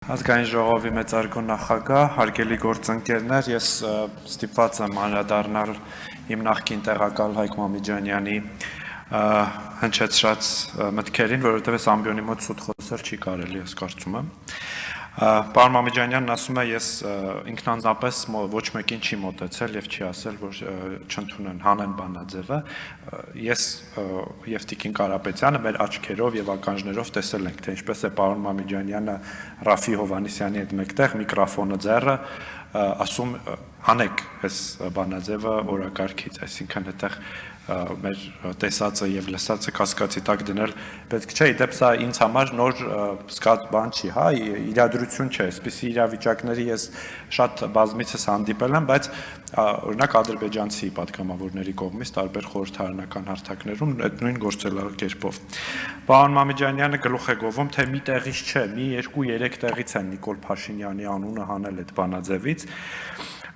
Ազգային ժողովի մեծարգո նախագահ, հարգելի գործընկերներ, ես ստիպված եմ անդրադառնալ իմ նախկին տեղակալ Հայկ Մամիջանյանի հնչեցրած մտքերին, որովհետև այս ամբիոնի մոտ սուտ խոսել չի կարելի, ես կարծում եմ։ Պարոն Մամիջանյանն ասում է, ես ինքնանձնապես ոչ մեկին չի մոտեցել եւ չի ասել, որ չընդունեն Հանեն Բանաձևը։ Ես եւ Տիկին Կարապետյանը մեր աչքերով եւ ականջներով տեսել ենք, թե ինչպես է պարոն Մամիջանյանը Ռաֆի Հովհաննիսյանի հետ մեկտեղ միկրոֆոնը ձեռը ասում հանեք այս Բանաձևը օրակարգից, այսինքն այդտեղ մեր տեսածը եւ լսածը կասկածի տակ դնել պետք չէ, իդեպ սա ինձ համար նոր զգաց բան չի, հա, իրադրություն չէ, այսպիսի իրավիճակների ես շատ բազմիցս հանդիպել եմ, բայց օրինակ ադրբեջանցի պատգամավորների կողմից տարբեր խորհրդարանական հարթակներում այդ նույն գործելակերպով։ Պարոն Մամիջանյանը գլուխ է գովում, թե մի տեղից չէ, մի 2-3 տեղից են Նիկոլ Փաշինյանի անունը հանել այդ Բանաձևից։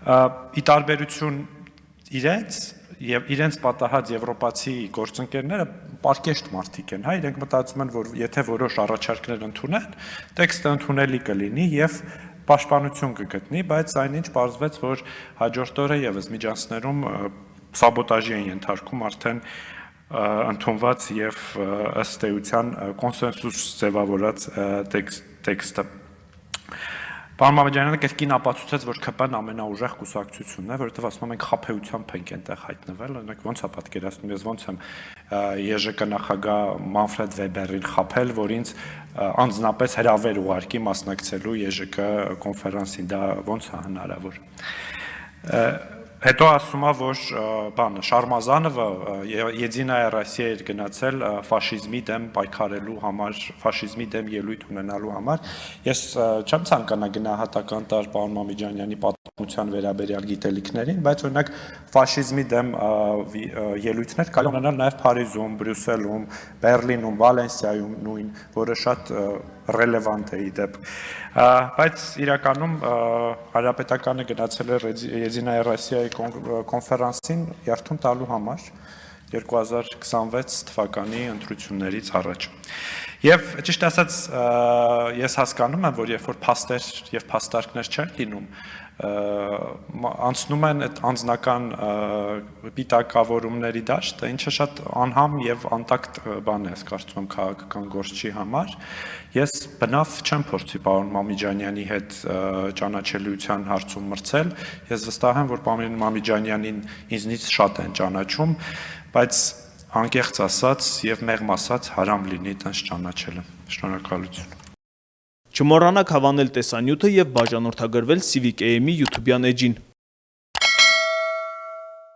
Ի տարբերություն իրենց եւ իրենց պատահած եվրոպացի գործընկերները պարկեշտ մարդիկ են, հա, իրենք մտածում են, որ եթե որոշ առաջարկներ ընդունեն, տեքստը ընդունելի կլինի եւ պաշտպանություն կգտնի, բայց այնինչ պարզվեց, որ հաջորդ օրը եւս միջանցներում սաբոտաժի են ենթարկում արդեն ընդունված եւ ըստ էության կոնսենսուս ձևավորած տեքստը։ Պարոն Մամիջանյանը կրկին ապացուցեց, որ ՔՊ-ն ամենաուժեղ կուսակցությունն է, որովհետև ասում եմ մենք խաբեությամբ ենք այնտեղ հայտնվել, օրինակ ոնց է պատկերացնում, ես ոնց եմ ԵԺԿ նախագահ Մանֆրեդ Վեբերին խաբել, որ ինձ անձնապես հրավեր ուղարկի մասնակցելու ԵԺԿ կոնֆերանսին, դա ոնց է հնարավոր։ Հետո ասում է, որ բանը Շարմազանովը Եդինայա Ռոսիա էր գնացել ֆաշիզմի դեմ պայքարելու համար, ֆաշիզմի դեմ ելույթ ունենալու համար։ Ես չեմ ցանկանա գնահատական տալ պարոն Մամիջանյանի պատմության վերաբերյալ գիտելիքներին, բայց օրինակ ֆաշիզմի դեմ ելույթներ կարելի է ունենալ նաև Փարիզում, Բրյուսելում, Բերլինում, Վալենսիայում նույն, որը շատ ռելևանտ է իդեպ, բայց իրականում Հանրապետականը գնացել է Եդինայա Ռոսիայի կոնֆերանսին երթուն տալու համար 2026 թվականի ընտրություններից առաջ։ Եվ ճիշտ ասած ես հասկանում եմ, որ երբ որ փաստեր եւ փաստարկներ չեն լինում, անցնում են այդ անձնական պիտակավորումների դաշտը, ինչը շատ անհամ եւ անտակտ բան է, ես կարծում եմ քաղաքական գործչի համար։ Ես բնավ չեմ փորձի պարոն Մամիջանյանի հետ ճանաչելիության հարցում մրցել, ես վստահ եմ, որ պարոն Մամիջանյանին ինձնից շատ են ճանաչում, բայց անկեղծ ասած եւ մեղմ ասած հարամ լինի տենց ճանաչելը։ Շնորհակալություն։ Չմոռանաք հավանել տեսանյութը եւ բաժանորդագրվել Civic AM-ի YouTube-յան էջին։